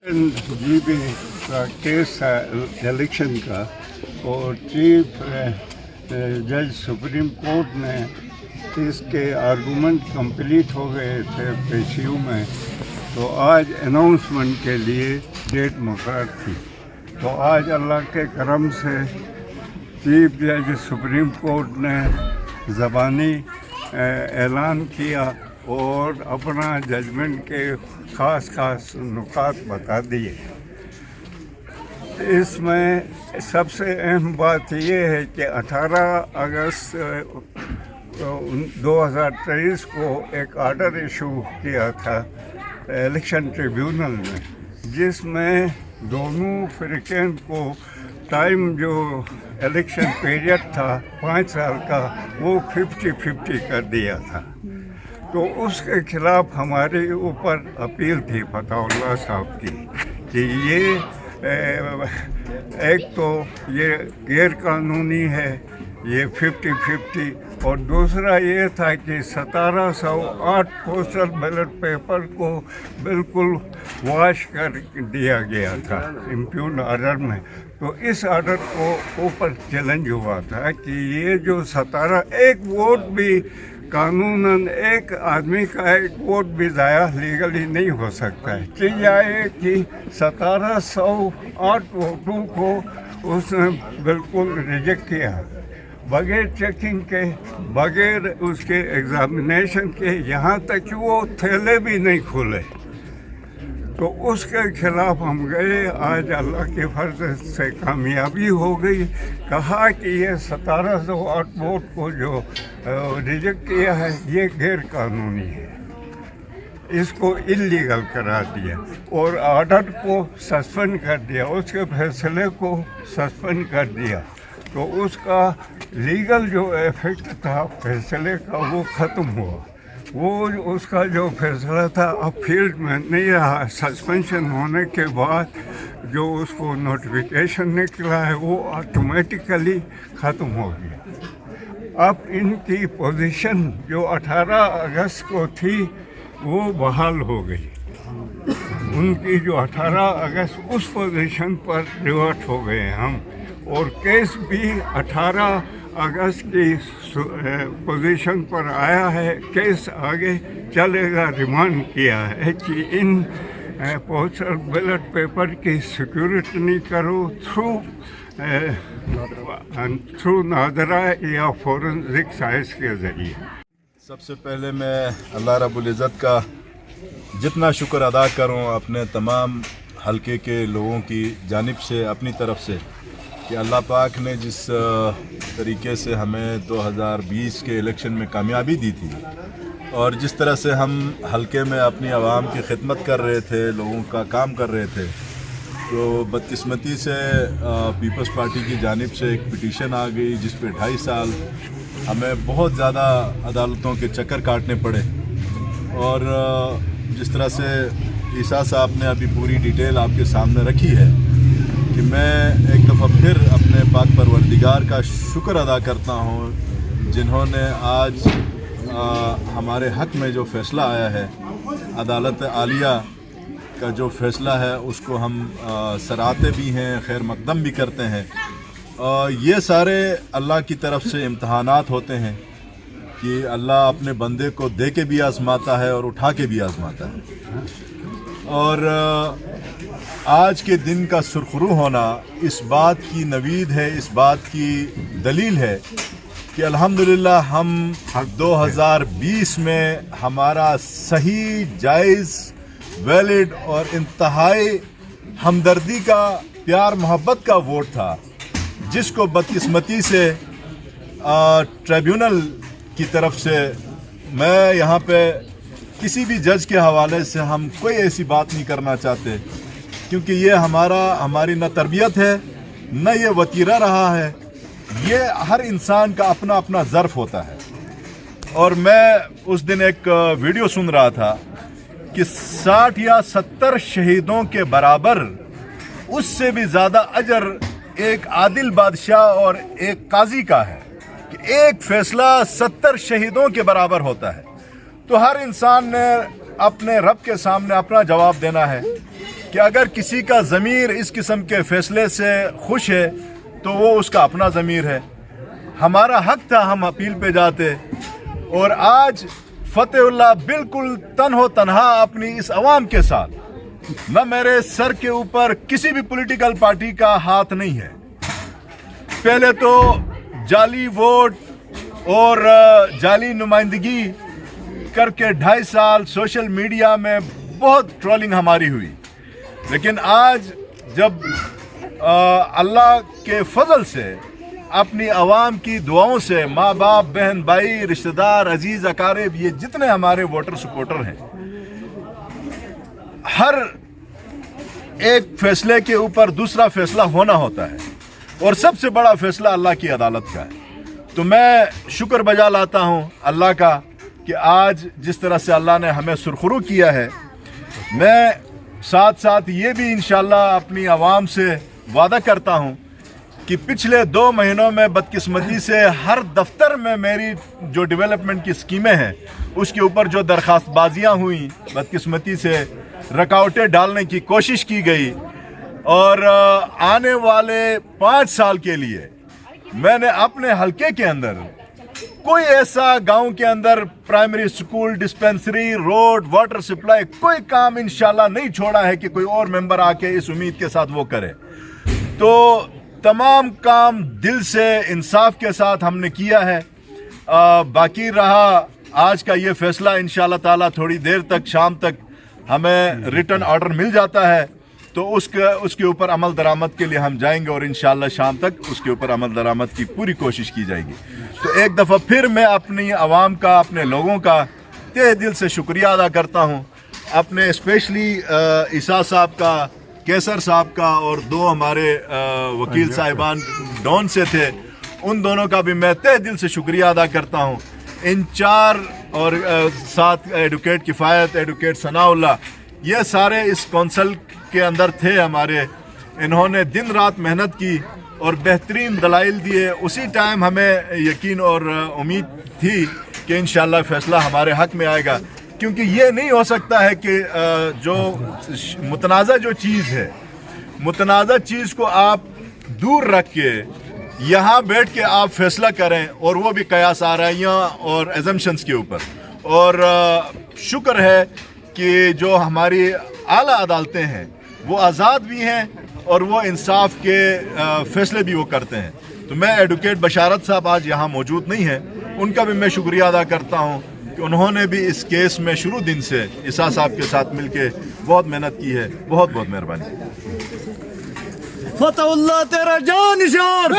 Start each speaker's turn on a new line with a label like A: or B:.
A: G B का case था election का, और चीफ जज सुप्रीम कोर्ट ने इसके आर्गूमेंट कंप्लीट हो गए थे पेशियों में, तो आज अनाउंसमेंट के लिए डेट मुकर्रर थी। तो आज अल्लाह के करम से चीफ जज सुप्रीम कोर्ट ने ज़बानी ऐलान किया और अपना जजमेंट के ख़ास नुकात बता दिए। इसमें सबसे अहम बात यह है कि 18 अगस्त 2023 को एक आर्डर इशू किया था इलेक्शन ट्रिब्यूनल में, जिसमें दोनों फ़िरक़ैन को टाइम जो इलेक्शन पीरियड था 5 साल का, वो 50-50 कर दिया था। तो उसके ख़िलाफ़ हमारे ऊपर अपील थी फताउल्लाह साहब की कि ये एक तो ये गैर कानूनी है, ये 50-50, और दूसरा ये था कि 1708 पोस्टल बैलेट पेपर को बिल्कुल वाश कर दिया गया था इम्प्यून आर्डर में। तो इस आर्डर को ऊपर चैलेंज हुआ था कि ये जो 17 एक वोट भी कानूनन, एक आदमी का एक वोट भी ज़ाया लीगली नहीं हो सकता है। चीज़ आए कि 1708 वोटों को उसने बिल्कुल रिजेक्ट किया, बगैर चेकिंग के, बगैर उसके एग्ज़ामिनेशन के, यहाँ तक कि वो थैले भी नहीं खुले। तो उसके ख़िलाफ़ हम गए। आज अल्लाह के फर्ज से कामयाबी हो गई। कहा कि ये 1708 वोट को जो रिजेक्ट किया है ये गैर कानूनी है, इसको इल्लीगल करार दिया और आर्डर को सस्पेंड कर दिया, उसके फैसले को सस्पेंड कर दिया। तो उसका लीगल जो इफेक्ट था फैसले का वो ख़त्म हुआ। वो उसका जो फैसला था अब फील्ड में नहीं रहा। सस्पेंशन होने के बाद जो उसको नोटिफिकेशन निकला है वो ऑटोमेटिकली ख़त्म हो गया। अब इनकी पोजीशन जो 18 अगस्त को थी वो बहाल हो गई। उनकी जो 18 अगस्त उस पोजीशन पर रिवर्ट हो गए हम, और केस भी 18 अगस्त की पोजीशन पर आया है। केस आगे चलेगा। रिमांड किया है कि इन पोस्टल बैलेट पेपर की सिक्योरिटी करो थ्रू नादरा या फोरेंसिक साइंस के ज़रिए।
B: सबसे पहले मैं अल्लाह रब्बुल इज़्ज़त का जितना शुक्र अदा करूं अपने तमाम हलके के लोगों की जानिब से, अपनी तरफ से, कि अल्लाह पाक ने जिस तरीके से हमें 2020 के इलेक्शन में कामयाबी दी थी और जिस तरह से हम हलके में अपनी आवाम की खिदमत कर रहे थे, लोगों का काम कर रहे थे, तो बदकिस्मती से पीपल्स पार्टी की जानिब से एक पिटीशन आ गई जिस पे 2.5 साल हमें बहुत ज़्यादा अदालतों के चक्कर काटने पड़े। और जिस तरह से ईसा साहब ने अभी पूरी डिटेल आपके सामने रखी है कि मैं एक दफ़ा फिर अपने पाक परवरदिगार का शुक्र अदा करता हूँ जिन्होंने आज हमारे हक़ में जो फ़ैसला आया है, अदालत आलिया का जो फ़ैसला है उसको हम सराहते भी हैं, खैर मकदम भी करते हैं। ये सारे अल्लाह की तरफ से इम्तहानात होते हैं कि अल्लाह अपने बंदे को दे के भी आज़माता है और उठा के भी आज़माता है। और आज के दिन का सुरखरू होना इस बात की नवीद है, इस बात की दलील है कि अल्हम्दुलिल्लाह हम 2020 में हमारा सही, जायज़, वैलिड और इंतहाई हमदर्दी का, प्यार मोहब्बत का वोट था, जिसको बदकिस्मती से ट्रिब्यूनल की तरफ से, मैं यहाँ पे किसी भी जज के हवाले से हम कोई ऐसी बात नहीं करना चाहते, क्योंकि ये हमारी न तरबियत है, न ये वतीरा रहा है। ये हर इंसान का अपना अपना ज़र्फ़ होता है। और मैं उस दिन एक वीडियो सुन रहा था कि 60 या 70 शहीदों के बराबर, उससे भी ज़्यादा अजर एक आदिल बादशाह और एक काजी का है कि एक फ़ैसला 70 शहीदों के बराबर होता है। तो हर इंसान ने अपने रब के सामने अपना जवाब देना है کہ اگر کسی کا ضمیر اس قسم کے فیصلے سے خوش ہے تو وہ اس کا اپنا ضمیر ہے. ہمارا حق تھا ہم اپیل پہ جاتے، اور آج فتح اللہ بالکل تنہا اپنی اس عوام کے ساتھ، نہ میرے سر کے اوپر کسی بھی پولیٹیکل پارٹی کا ہاتھ نہیں ہے. پہلے تو جعلی ووٹ اور جعلی نمائندگی کر کے 2.5 سال سوشل میڈیا میں بہت ٹرولنگ ہماری ہوئی، لیکن آج جب اللہ کے فضل سے اپنی عوام کی دعاؤں سے، ماں باپ، بہن بھائی، رشتہ دار، عزیز اقارب، یہ جتنے ہمارے ووٹر سپورٹر ہیں، ہر ایک فیصلے کے اوپر دوسرا فیصلہ ہونا ہوتا ہے، اور سب سے بڑا فیصلہ اللہ کی عدالت کا ہے. تو میں شکر بجا لاتا ہوں اللہ کا کہ آج جس طرح سے اللہ نے ہمیں سرخرو کیا ہے. میں ساتھ ساتھ یہ بھی انشاءاللہ اپنی عوام سے وعدہ کرتا ہوں کہ پچھلے 2 مہینوں میں بدقسمتی سے ہر دفتر میں میری جو ڈیولپمنٹ کی اسکیمیں ہیں اس کے اوپر جو درخواست بازیاں ہوئیں، بدقسمتی سے رکاوٹیں ڈالنے کی کوشش کی گئی، اور آنے والے 5 سال کے لیے میں نے اپنے حلقے کے اندر کوئی ایسا گاؤں کے اندر primary school, dispensary, road, water supply, کوئی کام انشاءاللہ نہیں چھوڑا ہے کہ کوئی اور ممبر آ کے اس امید کے ساتھ وہ کرے. تو تمام کام دل سے، انصاف کے ساتھ ہم نے کیا ہے. باقی رہا آج کا یہ فیصلہ، انشاءاللہ تعالی تھوڑی دیر تک، شام تک ہمیں ریٹن آرڈر مل جاتا ہے تو اس کے اوپر عمل درآمد کے لیے ہم جائیں گے، اور انشاءاللہ شام تک اس کے اوپر عمل درآمد کی پوری کوشش کی جائے گی. تو ایک دفعہ پھر میں اپنی عوام کا، اپنے لوگوں کا تہ دل سے شکریہ ادا کرتا ہوں. اپنے اسپیشلی عیسیٰ صاحب کا، کیسر صاحب کا، اور 2 ہمارے وکیل صاحبان ڈون سے تھے، ان دونوں کا بھی میں تہ دل سے شکریہ ادا کرتا ہوں. ان 4 اور ساتھ ایڈوکیٹ کفایت، ایڈوکیٹ ثناء اللہ، یہ سارے اس کونسل کے اندر تھے ہمارے. انہوں نے دن رات محنت کی اور بہترین دلائل دیے. اسی ٹائم ہمیں یقین اور امید تھی کہ انشاءاللہ فیصلہ ہمارے حق میں آئے گا، کیونکہ یہ نہیں ہو سکتا ہے کہ جو متنازع جو چیز ہے، متنازع چیز کو آپ دور رکھ کے یہاں بیٹھ کے آپ فیصلہ کریں، اور وہ بھی قیاس آرائیاں اور ایزمپشنز کے اوپر. اور شکر ہے کہ جو ہماری اعلیٰ عدالتیں ہیں وہ آزاد بھی ہیں اور وہ انصاف کے فیصلے بھی وہ کرتے ہیں. تو میں ایڈوکیٹ بشارت صاحب آج یہاں موجود نہیں ہیں، ان کا بھی میں شکریہ ادا کرتا ہوں کہ انہوں نے بھی اس کیس میں شروع دن سے عیسیٰ صاحب کے ساتھ مل کے بہت محنت کی ہے. بہت بہت مہربانی.
C: فتح اللہ تیرا جان نثار،